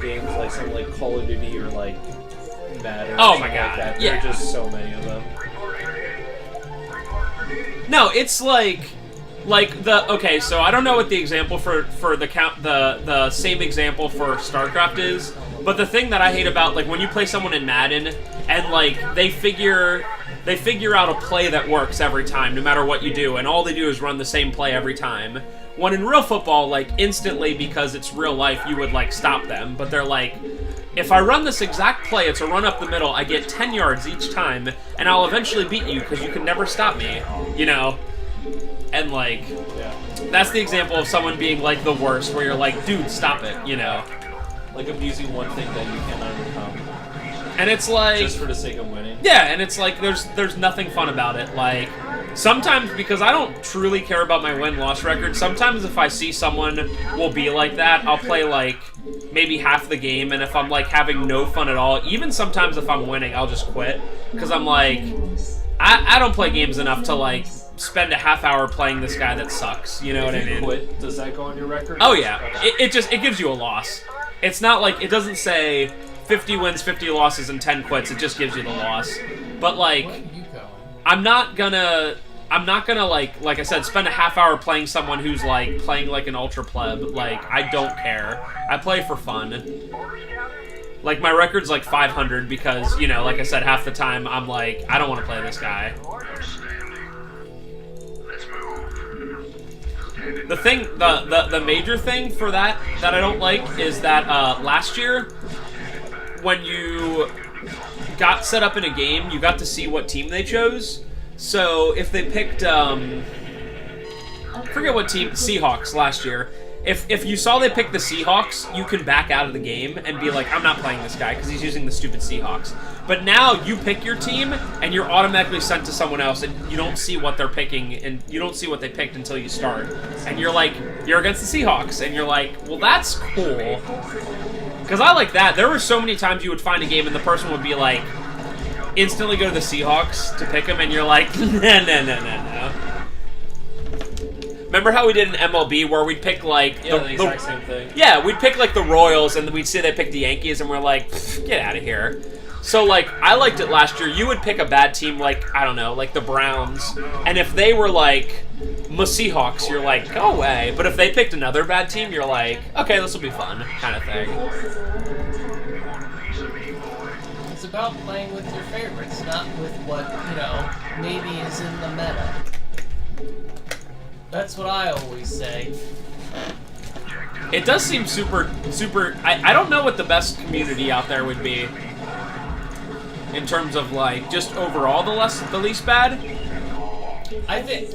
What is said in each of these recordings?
games like something like Call of Duty or like Madden. Oh my god! Like that. Yeah, there are just so many of them. No, it's like the okay. So I don't know what the example for the same example for Starcraft is, but the thing that I hate about like when you play someone in Madden and like they figure out a play that works every time, no matter what you do, and all they do is run the same play every time. When in real football, like instantly because it's real life, you would like stop them, but they're like, if I run this exact play, it's a run up the middle, I get 10 yards each time, and I'll eventually beat you because you can never stop me, you know? And, like, that's the example of someone being, like, the worst, where you're like, dude, stop it, you know? Like abusing one thing that you cannot overcome. And it's like... just for the sake of winning. Yeah, and it's like, there's nothing fun about it. Like, sometimes, because I don't truly care about my win-loss record, sometimes if I see someone will be like that, I'll play, like, maybe half the game, and if I'm, like, having no fun at all, even sometimes if I'm winning, I'll just quit. Because I'm like, I don't play games enough to, like, spend a half hour playing this guy that sucks, you know what I mean? Quit, does that go on your record? Oh, yeah. It gives you a loss. It's not like, it doesn't say 50 wins, 50 losses, and 10 quits, it just gives you the loss. But, like, I'm not gonna, like I said, spend a half hour playing someone who's, like, playing like an ultra pleb. Like, I don't care. I play for fun. Like, my record's, like, 500 because, you know, like I said, half the time I'm like, I don't want to play this guy. The thing, the major thing for that I don't like is that, last year, when you got set up in a game, you got to see what team they chose. So if they picked, I forget what team, Seahawks last year. If you saw they picked the Seahawks, you can back out of the game and be like, I'm not playing this guy because he's using the stupid Seahawks. But now you pick your team and you're automatically sent to someone else and you don't see what they're picking and you don't see what they picked until you start. And you're like, you're against the Seahawks. And you're like, well, that's cool. Because I like that. There were so many times you would find a game and the person would be like, instantly go to the Seahawks to pick them, and you're like, no. Remember how we did an MLB where we'd pick, like... Yeah, the exact same thing. Yeah, we'd pick, like, the Royals, and then we'd say they picked the Yankees, and we're like, get out of here. So, like, I liked it last year. You would pick a bad team like, I don't know, like the Browns, and if they were, like, the Seahawks, you're like, go away. But if they picked another bad team, you're like, okay, this will be fun, kind of thing. It's about playing with your favorites, not with what, you know, maybe is in the meta. That's what I always say. It does seem super... I don't know what the best community out there would be. In terms of, like, just overall the least bad. I think...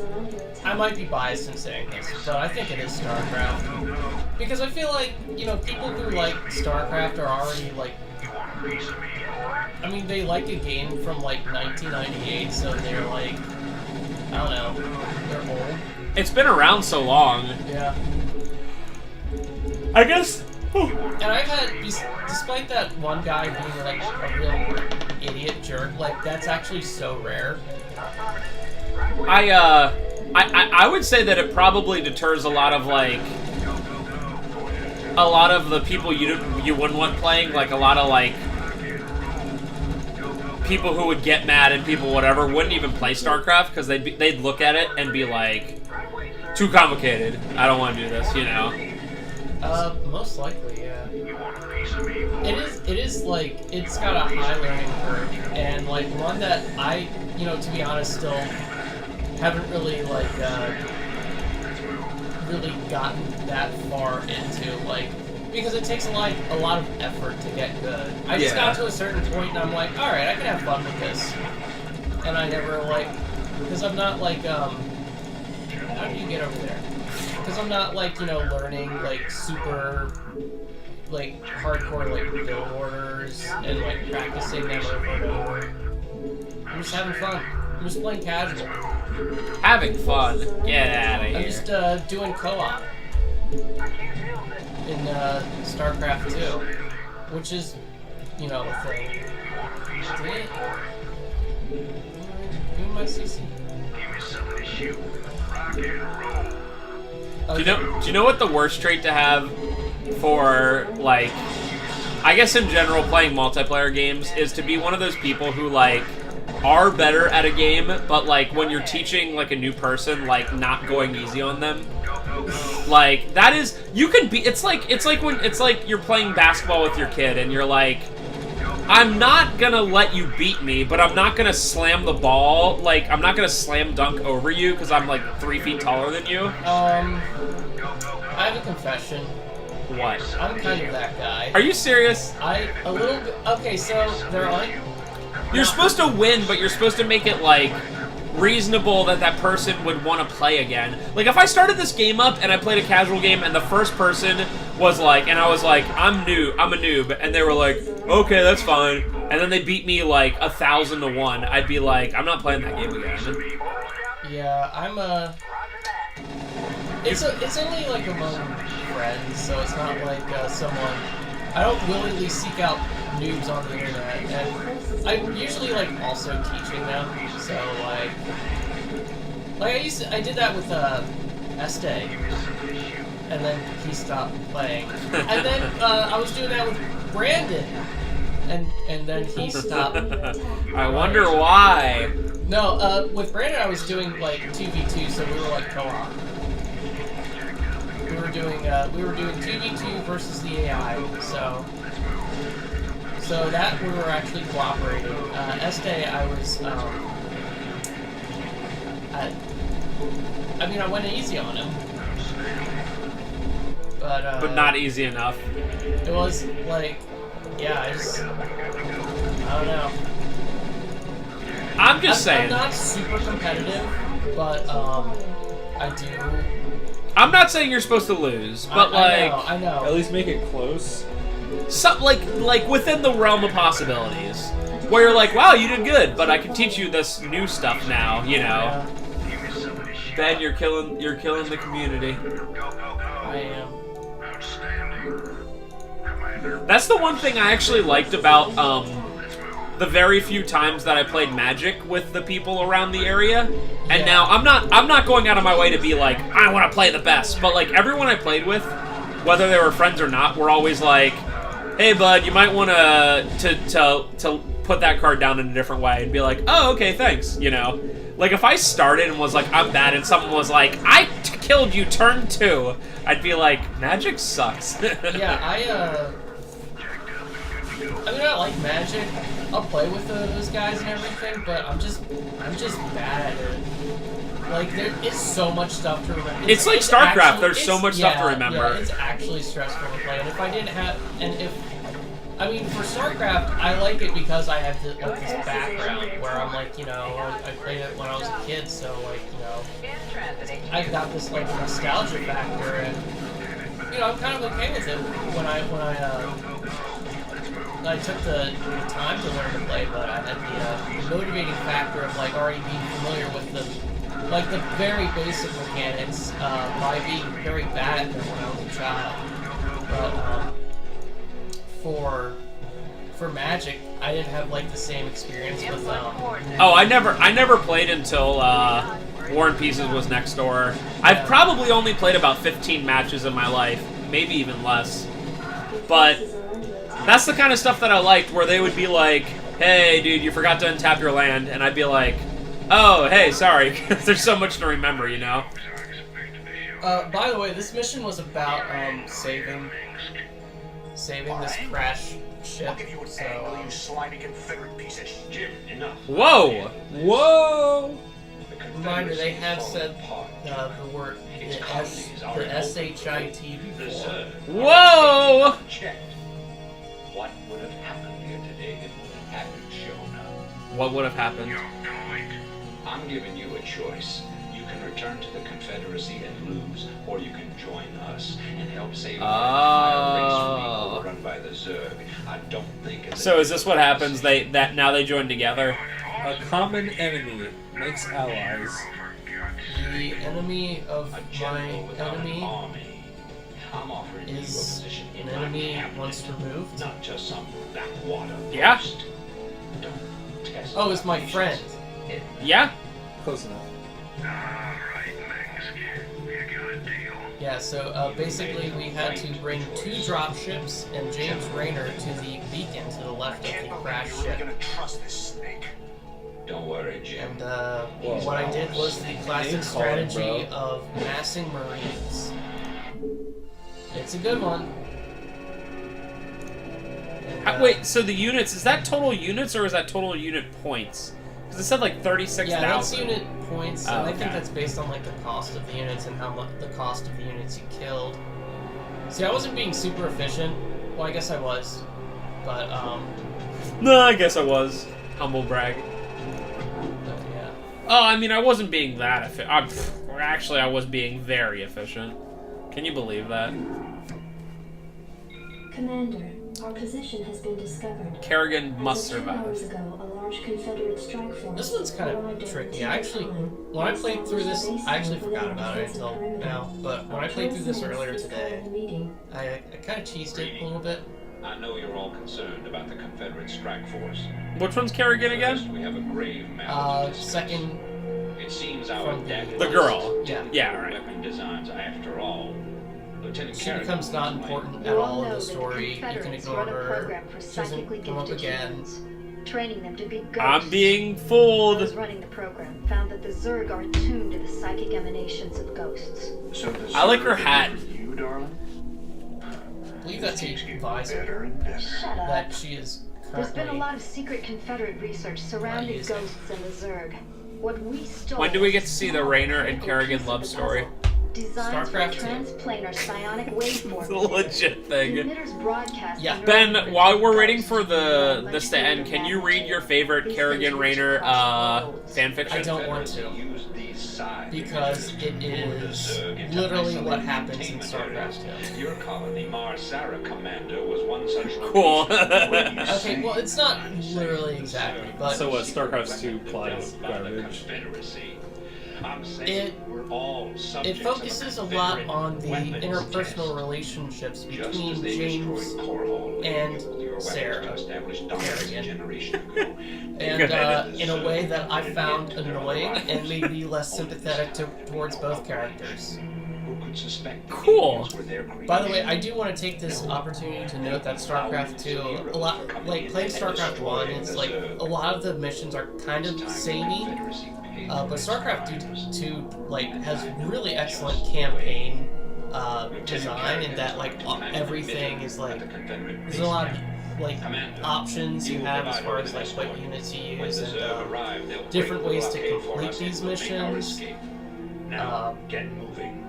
I might be biased in saying this, but I think it is Starcraft. Because I feel like, you know, people who like Starcraft are already, like... I mean, they like a game from, like, 1998, so they're, like... I don't know. They're old. It's been around so long. Yeah. I guess... And I've had, despite that one guy being, like, a real idiot jerk, like, that's actually so rare. I would say that it probably deters a lot of, like... A lot of the people you wouldn't want playing, like, a lot of, like... people who would get mad and people whatever wouldn't even play StarCraft because they'd look at it and be like, too complicated. I don't want to do this, you know. Most likely, yeah. It is like it's got a high learning curve and like one that I, you know, to be honest, still haven't really like really gotten that far into like. Because it takes a lot of effort to get good. I just got to a certain point and I'm like, alright, I can have fun with this. And I never, like... Because I'm not, like, How do you get over there? Because I'm not, like, you know, learning, like, super... Like, hardcore, like, build orders and, like, practicing them over and over. I'm just having fun. I'm just playing casual. Having fun? Get out of here. I'm just, doing co-op. In Starcraft 2, which is, you know, a thing. Did it? Give me my CC. Okay. Do you know what the worst trait to have for, like, I guess in general, playing multiplayer games is to be one of those people who, like, are better at a game, but, like, when you're teaching, like, a new person, like, not going easy on them. Like, that is, you can be, it's like you're playing basketball with your kid, and you're like, I'm not gonna let you beat me, but I'm not gonna slam the ball, like, I'm not gonna slam dunk over you, because I'm, like, 3 feet taller than you. I have a confession. What? I'm kind of that guy. Are you serious? A little bit, okay, so, they're like... You're supposed to win, but you're supposed to make it, like, reasonable that that person would want to play again. Like, if I started this game up and I played a casual game and the first person was like, and I was like, I'm a noob, and they were like, okay, that's fine, and then they beat me like 1,000 to 1, I'd be like, I'm not playing that game again. Yeah, I'm a... It's only like among friends, so it's not like someone... I don't willingly seek out noobs on the internet, and I'm usually like also teaching them. So like I did that with Este, and then he stopped playing, and then I was doing that with Brandon, and then he stopped. I wonder why. No, with Brandon I was doing like 2v2, so we were like co-op. We were doing 2v2 versus the AI, so that we were actually cooperating. Este, I was, I mean, I went easy on him, but not easy enough. It was like, yeah, I don't know. I'm just saying. I'm not super competitive, but I do. I'm not saying you're supposed to lose, but I know. At least make it close. Some, like within the realm of possibilities, where you're like, wow, you did good, but I can teach you this new stuff now, you know. Yeah. Ben, you're killing the community. I am. That's the one thing I actually liked about the very few times that I played Magic with the people around the area. And Yeah. now I'm not going out of my way to be like, I want to play the best, but like everyone I played with, whether they were friends or not, were always like, hey bud, you might want to put that card down in a different way, and be like, oh, okay, thanks, you know. Like if I started and was like, I'm bad, and someone was like, I killed you turn 2, I'd be like, Magic sucks. Yeah, I mean, I like Magic. I'll play with those guys and everything, but I'm just bad at it. Like, there is so much stuff to remember. It's like Starcraft. There's so much stuff to remember. Yeah, it's actually stressful to play. And if I didn't have, I mean, for Starcraft, I like it because I have this background where I'm like, you know, I played it when I was a kid, so like, you know, I've got this like nostalgia factor, and you know, I'm kind of okay with it when I took the time to learn to play, but I had the motivating factor of like already being familiar with the very basic mechanics by being very bad at them when I was a child. But for Magic, I didn't have like the same experience with Oh, I never played until War and Pieces was next door. I've probably only played about 15 matches in my life, maybe even less. But that's the kind of stuff that I liked, where they would be like, hey, dude, you forgot to untap your land, and I'd be like, oh, hey, sorry. There's so much to remember, you know? By the way, this mission was about saving this crash ship. So, you slimy Confederate piece of shit. Enough. Whoa! Whoa! Reminder, they have said the word, the S-H-I-T before. Whoa! Checked. What would have happened here today if we hadn't shown up? What would have happened? I'm giving you a choice. You can return to the Confederacy and lose, or you can join us and help save the entire race fleet run by the Zerg. I don't think it's... So is this what happens? Now they join together? A common enemy makes allies. The enemy of my enemy I'm offering you a is position an in enemy my cabinet, once removed. not just some backwater. Yeah. post. Don't test Oh, it's my patience. friend. Yeah? Close enough. Yeah, Yeah, so basically we had to bring 2 dropships and James Rayner to the beacon to the left of the crashed ship. Don't worry, Jim. And what I did was the classic strategy of massing Marines. It's a good one. And, wait, so the units, is that total units or is that total unit points? Because it said like 36,000. Yeah, that's unit points, and Oh, I think okay. that's based on like the cost of the units and how much the cost of the units you killed. See, I wasn't being super efficient. Well, I guess I was, but No, I guess I was. Humble brag. yeah. Oh, I mean, I wasn't being that efficient. Actually, I was being very efficient. Can you believe that? Commander, our position has been discovered. Kerrigan must As of 2 hours survive. ago, a large Confederate strike force This one's kind arrived of at tricky. the I actually, when I played through this, I actually forgot about it until now. But when I played through this earlier today, I kind of cheesed it a little bit. I know you're all concerned about the Confederate strike force. Which one's Kerrigan First, again? we have a grave matter to discuss. Second, It seems our from deck The girl. yeah. Yeah, right. weapon designs after all. Lieutenant She Kerrigan becomes not might- important You at all all in know the that story. You can Confederates ignore run a her. program for She doesn't psychically come up gifted again. humans, training them to be ghosts. I'm being Those fooled. running the program found that the Zerg are attuned to the psychic emanations of ghosts. So I like her hat. You, darling? I believe that's a visor Better and better. Shut up. that she is There's been a currently. lot of secret Confederate research surrounding using. ghosts and the Zerg. What we stole. When do we get to see the was a Rayner and critical Kerrigan piece love of the story? puzzle. Designs for Starcraft 2. transplanar psionic waveform. It's a legit thing. Emitters broadcast Yeah. under Ben, orbit while we're of waiting ghosts for much this to greater end, can you read your magnitude. favorite These Kerrigan things Rayner reach across worlds. fanfiction? I don't want to. Use these sides Because it is literally what happens in Starcraft 2. Your colony, Mars Sarah Commander, was one such Cool. location. Okay, well, it's not literally exactly, but So what, Starcraft's 2 plot is By the garbage? Confederacy. I'm saying It- we're all it subjects focuses a of lot Confederate on the weapons interpersonal test. relationships Just as between they James destroyed Cornwall and nuclear weapons Sarah to establish dominance a Kerrigan. generation ago. and in a way that I found annoying and made me less sympathetic towards both characters. Who could suspect the Cool. aliens were their By the way, creation? I do want to take this opportunity to note that StarCraft 2, a lot, like playing StarCraft 1, it's like a lot of the missions are kind of samey, but StarCraft 2 like has really excellent campaign design in that like everything is like there's a lot of like options you have as far as like what units you use and different ways to complete these missions. Get moving.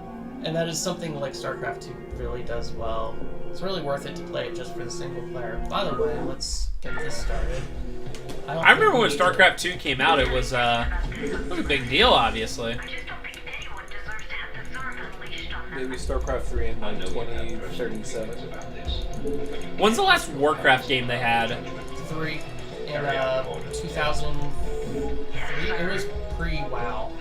And that is something like StarCraft 2 really does well. It's really worth it to play it just for the single player. By the way, let's get this started. I remember when StarCraft 2 came out, it was a big deal, obviously. Maybe Starcraft 3 in like 2037. When's the last Warcraft game they had? 3 in 2003. It was pre-WoW.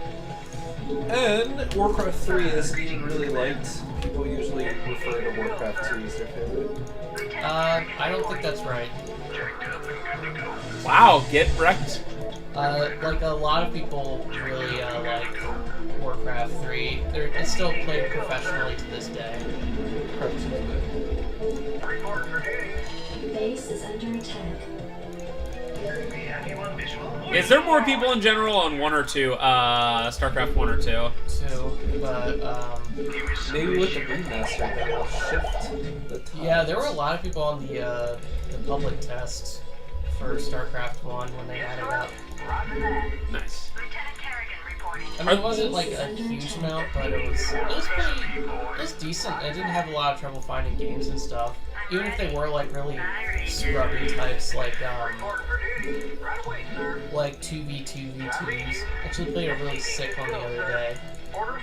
And Warcraft 3 isn't even really liked. People usually refer to Warcraft 2 as their favorite. I don't think that's right. Wow, get wrecked. Like a lot of people really like Warcraft 3. It's still played professionally to this day. Warcraft 2 is good. Base is under attack. Is there more people in general on 1 or 2? StarCraft 1 or 2? 2, but Maybe with the remaster that'll shift the time. yeah, there were a lot of people on the public test for StarCraft 1 when they had it up. Nice. I mean, it wasn't like a huge amount, but it was decent. I didn't have a lot of trouble finding games and stuff. Even if they were like really scrubby types, like 2v2v2s. Actually played a really sick one the other day. I'm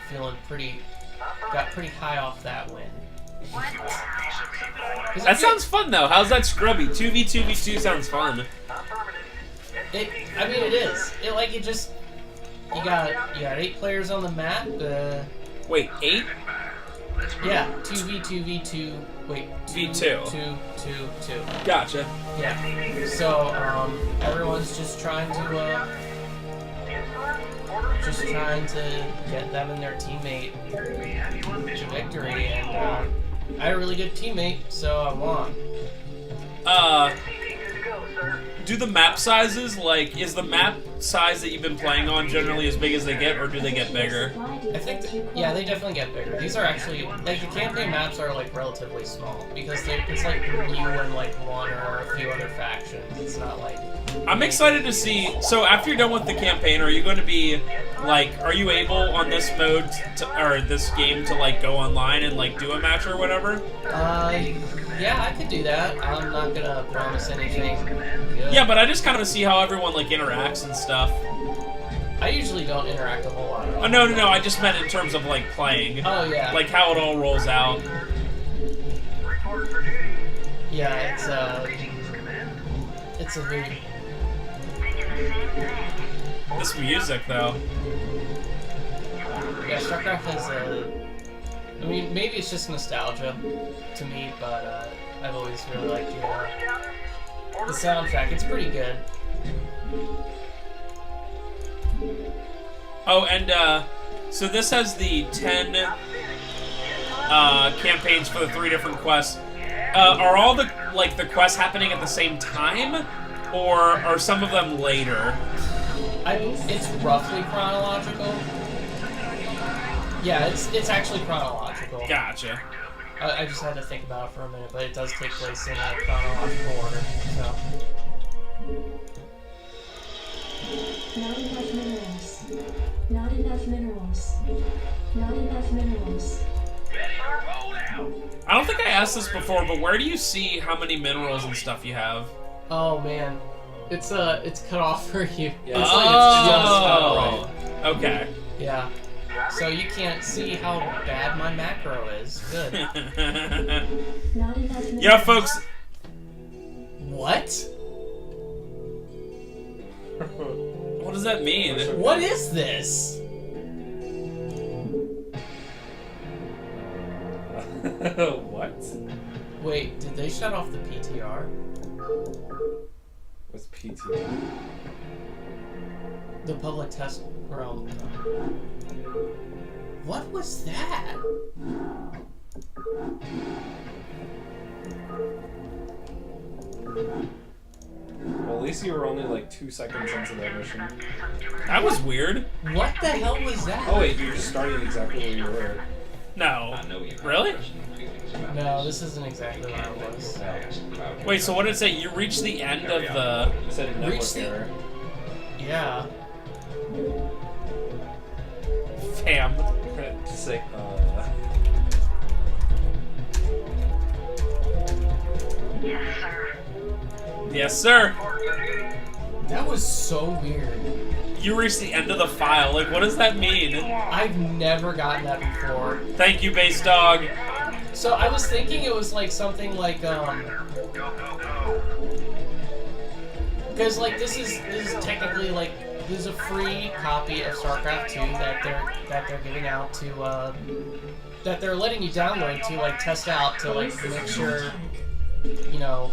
feeling got pretty high off that win. That sounds fun though. How's that scrubby? 2v2v2 sounds fun. I mean, it is. You got 8 players on the map. Wait, 8? Yeah, 2v2v2. Wait, V2. 2. Gotcha. Yeah. So everyone's just trying to just trying to get them and their teammate to victory, and I had a really good teammate, so I won. Do the map sizes, like, is the map size that you've been playing on generally as big as they get, or do they get bigger? I think, yeah, they definitely get bigger. These are actually, like, the campaign maps are, like, relatively small, because it's, like, you and, like, one or a few other factions. It's not, like... I'm excited to see, so after you're done with the campaign, are you going to be, like, are you able on this mode, or this game, to, like, go online and, like, do a match or whatever? Yeah, I could do that. I'm not gonna promise anything good. Yeah, but I just kind of see how everyone, like, interacts and stuff. I usually don't interact a whole lot. Oh, no, I just meant in terms of, like, playing. Oh, yeah. Like, how it all rolls out. Yeah, it's a hoot. This music, though. Yeah, Starcraft has I mean, maybe it's just nostalgia to me, but I've always really liked the soundtrack. It's pretty good. Oh, and, so this has the 10, campaigns for the 3 different quests. Are all the, like, the quests happening at the same time? Or are some of them later? It's roughly chronological. Yeah, it's actually chronological. Gotcha. I just had to think about it for a minute, but it does take place in a chronological order, so... Not enough minerals. Not enough minerals. Not enough minerals. I don't think I asked this before, but where do you see how many minerals and stuff you have? Oh, man. It's cut off for you. Yeah, it's oh! just right. Okay. Yeah. So you can't see how bad my macro is. Good. Not enough minerals. Yeah, folks. What? What does that mean? What is this? What? Wait, did they shut off the PTR? What's PTO? The public test realm. What was that? Well, at least you were only like 2 seconds into that mission. That was weird. What the hell was that? Oh wait, you just started exactly where you were. No. I know you have Really? personal feelings about No, this. this isn't exactly what it was. Wait, so what did it say? You reached the end of the... You said network Reach the- error. Yeah. Fam. Just say, Yes, sir. That was so weird. You reached the end of the file. Like, what does that mean? I've never gotten that before. Thank you, base dog. So I was thinking it was like something like because like this is technically like this is a free copy of Starcraft 2 that they're giving out to that they're letting you download to like test out to like make sure you know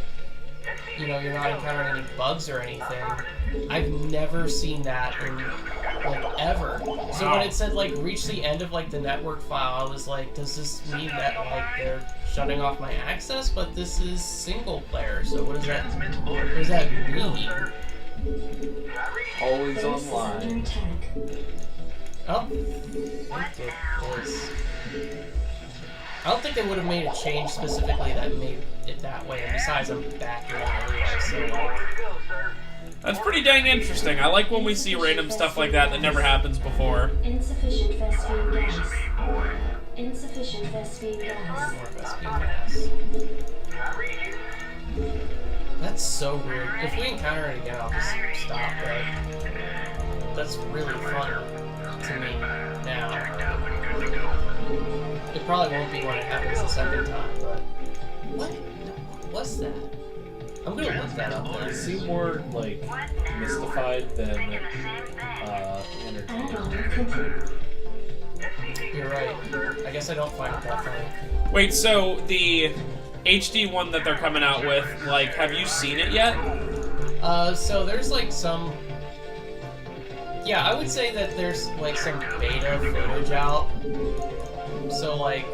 you're not encountering any bugs or anything. I've never seen that in like ever. So when it said like reach the end of like the network file, I was like, does this mean that like they're shutting off my access? But this is single player, so what does that mean? always Base is online. under attack. Oh, I don't think they would have made a change specifically that made it that way. And besides, I'm back in anyway, so like. That's pretty dang interesting. I like when we see random stuff like that never happens before. Insufficient Vespine gas. Insufficient Vespine gas. More Vespine gas. That's so weird. If we encounter it again, I'll just stop, but that's really fun to me now. It probably won't be when it happens the second time, but what was that? I'm gonna look that up You then. seem more like mystified than entertained. Add-on complete. You're right. I guess I don't find it that funny. Wait, so the HD one that they're coming out with, like, have you seen it yet? So there's like some Yeah, I would say that there's like some beta footage out. So like,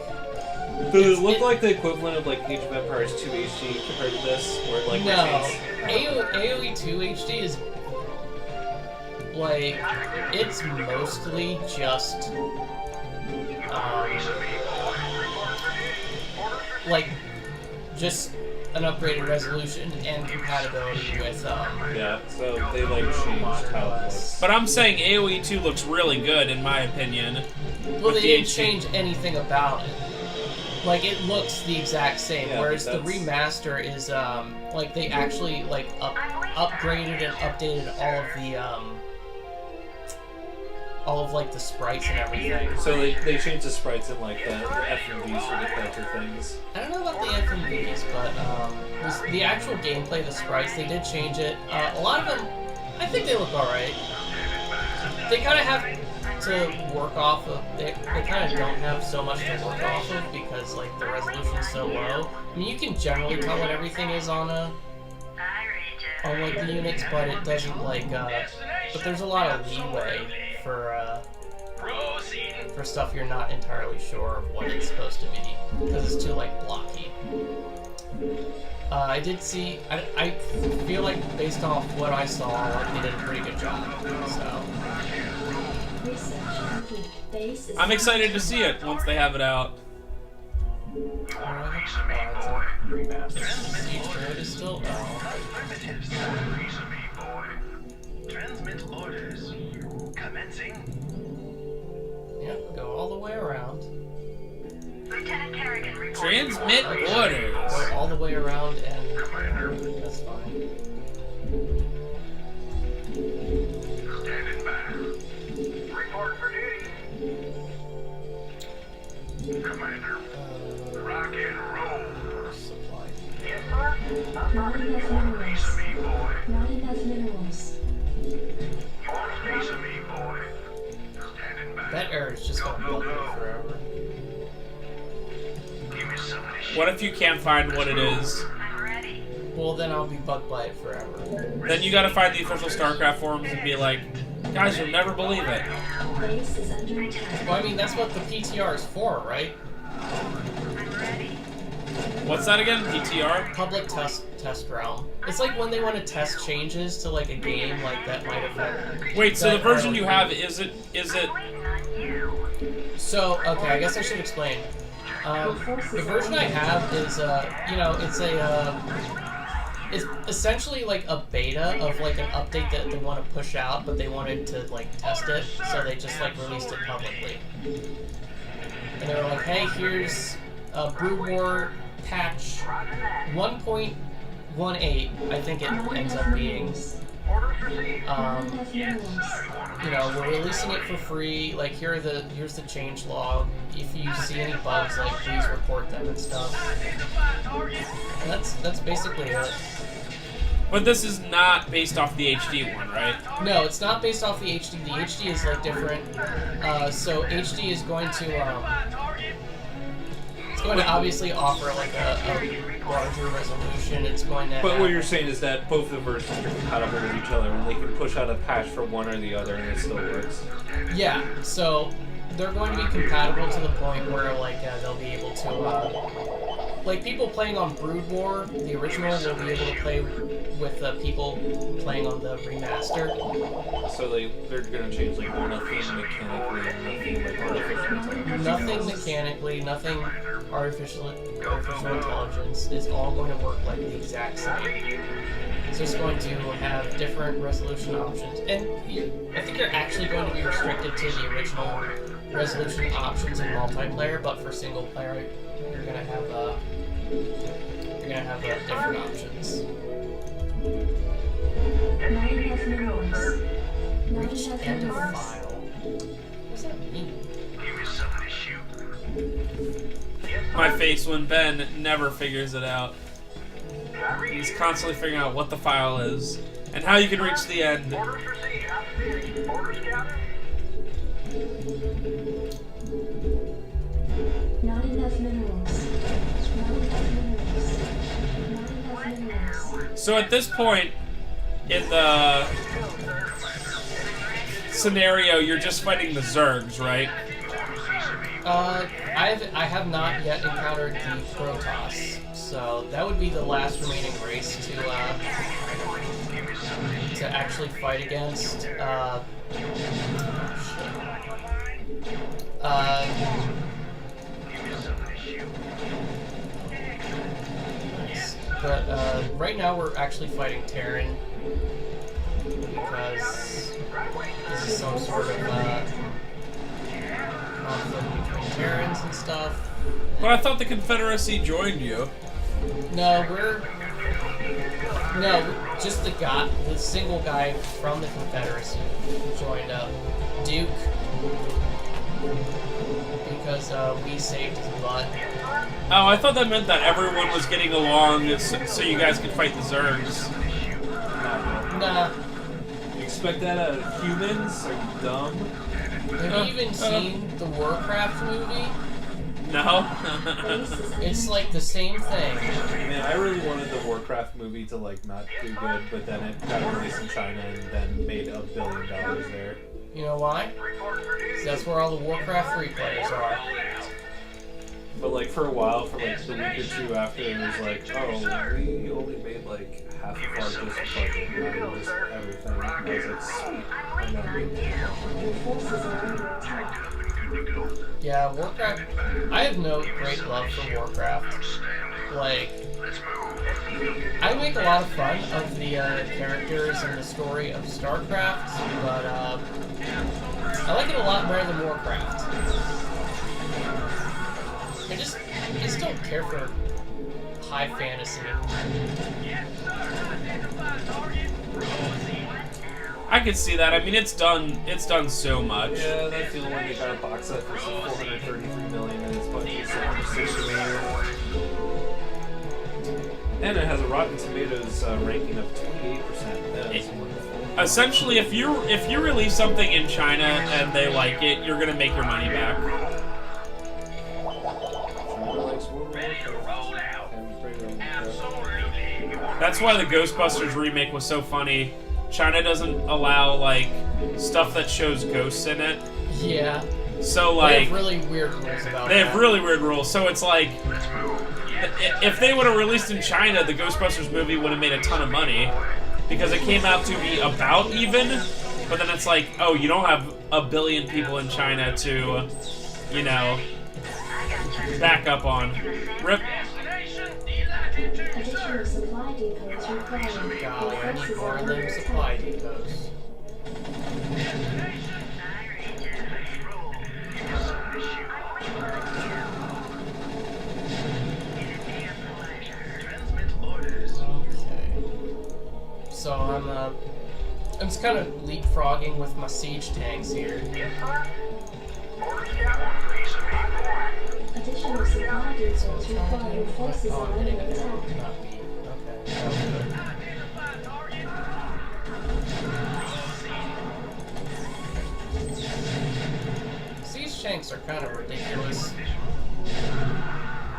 Does it look like the equivalent of like Age of Empires 2 HD compared to this? Where it, like no, retains- AoE 2 HD is like, it's mostly just like just an upgraded resolution and compatibility with Yeah, so they like changed how it looks. But I'm saying AoE 2 looks really good in my opinion. well, they the didn't HD. change anything about it. Like, it looks the exact same, Yeah, whereas the that's- remaster is like they actually like upgraded and updated all of like the sprites and everything. So they changed the sprites and like the FMVs for the character things. I don't know about the FMVs, but the actual gameplay, the sprites, they did change it. A lot of them, I think they look alright. They kind of have to work off of, they kind of don't have so much to work off of because like the resolution's so low. I mean, you can generally tell what everything is on like the units, but it doesn't like, but there's a lot of leeway for stuff you're not entirely sure of what it's supposed to be, because it's too like blocky. I did see, I feel like based off what I saw, like they did a pretty good job, so. Research complete. Base is I'm excited to see it once they have it out. Siege mode is still Transmit orders. Commencing. Yep, go all the way around. Lieutenant Kerrigan reporting. Transmit orders. Go all the way around and that's fine. Standing by. Report for duty. Commander, rock and roll. Supply. Yes, sir. not enough Piece of minerals. me, boy. Not enough minerals. Piece of me, boy. Standing by. That error is just gonna bug me forever. Give me some of this What if you can't find what it is? I'm ready. Well, then I'll be bugged by it forever. Then you gotta find the official Starcraft forums and be like, guys, you'll never believe it. Base is under attack. Well, I mean, that's what the PTR is for, right? I'm ready. What's that again? PTR? Public test realm. It's like when they want to test changes to like a game, like that might affect. Wait, so the that version early. you have, is it Waiting on you. So, okay, I guess I should explain. The version I have is, you know, it's essentially like a beta of like an update that they want to push out, but they wanted to like test it, so they just like released it publicly. And they were like, hey, here's a Brood War patch 1.18, I think it Not ends enough up being. minerals. Orders received. Not enough minerals. You know, we're releasing it for free. Like, here's the change log. If you see any bugs, like, please report them and stuff. And that's basically it. But this is not based off the HD one, right? No, it's not based off the HD. The HD is like different. So HD is going to it's going to obviously offer like a larger resolution. It's going to. But have, what you're saying is that both the versions are compatible with each other, and they can push out a patch for one or the other, and it still works. Yeah. So they're going to be compatible to the point where like they'll be able to like people playing on Brood War, the original, will be able to play with people playing on the remaster. So they're gonna change like nothing mechanically and nothing like artificial intelligence. Nothing mechanically, nothing artificial intelligence. It's all going to work like the exact same. It's just going to have different resolution options, and I think you're actually going to be restricted to the original resolution options in multiplayer. But for single player, you're gonna have different options. Not enough minerals. Not Reach enough end of minerals. file. What does that mean? Give me some of this shoot. My face when Ben never figures it out. He's constantly figuring out what the file is and how you can reach the end. Orders received. Outstanding. Orders scouted. Not enough minerals. Not enough minerals. Not enough minerals. So at this point in the scenario, you're just fighting the Zergs, right? I have not yet encountered the Protoss, so that would be the last remaining race to actually fight against. Nice. But right now we're actually fighting Terran because this is some sort of conflict between Terrans and stuff. But I thought the Confederacy joined you. No, just the single guy from the Confederacy joined up, Duke, because we saved his butt. Oh, I thought that meant that everyone was getting along so you guys could fight the Zergs. Nah. You expect that out of humans? Are you dumb? Have you even seen the Warcraft movie? No. It's like the same thing. Man, I really wanted the Warcraft movie to like not do good, but then it got released in China and then made $1 billion there. You know why? 'Cause that's where all the Warcraft 3 players are. But like for a while, for like the week or two after, it was like, oh, we only made like half of our just budget, not just everything. I was like, sweet. I'm gonna make that. Your forces are under attack. Yeah, Warcraft. I have no great love for Warcraft. Like, I make a lot of fun of the characters and the story of Starcraft, but I like it a lot better than Warcraft. I just don't care for high fantasy. I could see that. I mean, it's done so much. Yeah, that feeling when they got a box set for $433 million and its budget is $660 million. And it has a Rotten Tomatoes ranking of 28%. That is wonderful. Essentially, if you release something in China and they like it, you're gonna make your money back. That's why the Ghostbusters remake was so funny. China doesn't allow like stuff that shows ghosts in it. Yeah. So They like have really weird rules about they that. have really weird rules. So it's like if they would have released in China, the Ghostbusters movie would have made a ton of money because it came out to be about even. But then it's like, oh, you don't have 1 billion people in China to, you know, back up on. Rip. Additional supply depots required. Golly, Your I need forces more are of under them attack. supply depots. Okay. So I'm just kind of leapfrogging with my siege tanks here. Additional supply depots required. Your forces Oh, are I'm under hitting a attack. not beat. Okay, that was good. Siege tanks are kind of ridiculous.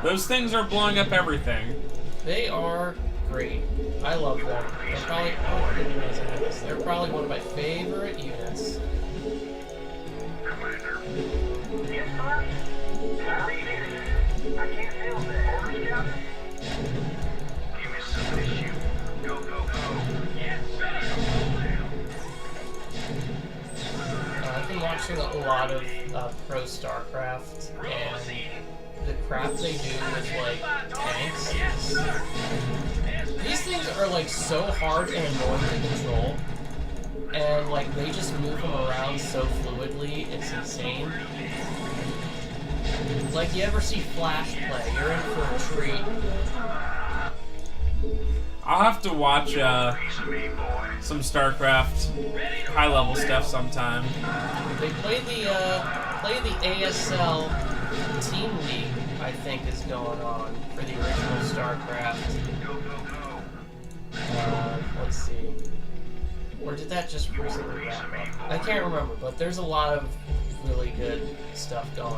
Those things are blowing up everything. They are great. I love them. They're probably I didn't realize I had this. They're probably one of my favorite units. Commander. Yes, sir? I can't feel that. Orders, Captain? Give me some of this shoot. Go, go, go. Yes, sir. I've been watching a lot of pro Starcraft, and the crap they do with like tanks. These things are like so hard and annoying to control, and like they just move them around so fluidly, it's insane. Like, you ever see Flash play, you're in for a treat. I'll have to watch some StarCraft high-level stuff sometime. They play the ASL Team League, I think, is going on for the original StarCraft. Let's see. Or did that just recently wrap up? I can't remember, but there's a lot of really good stuff going on.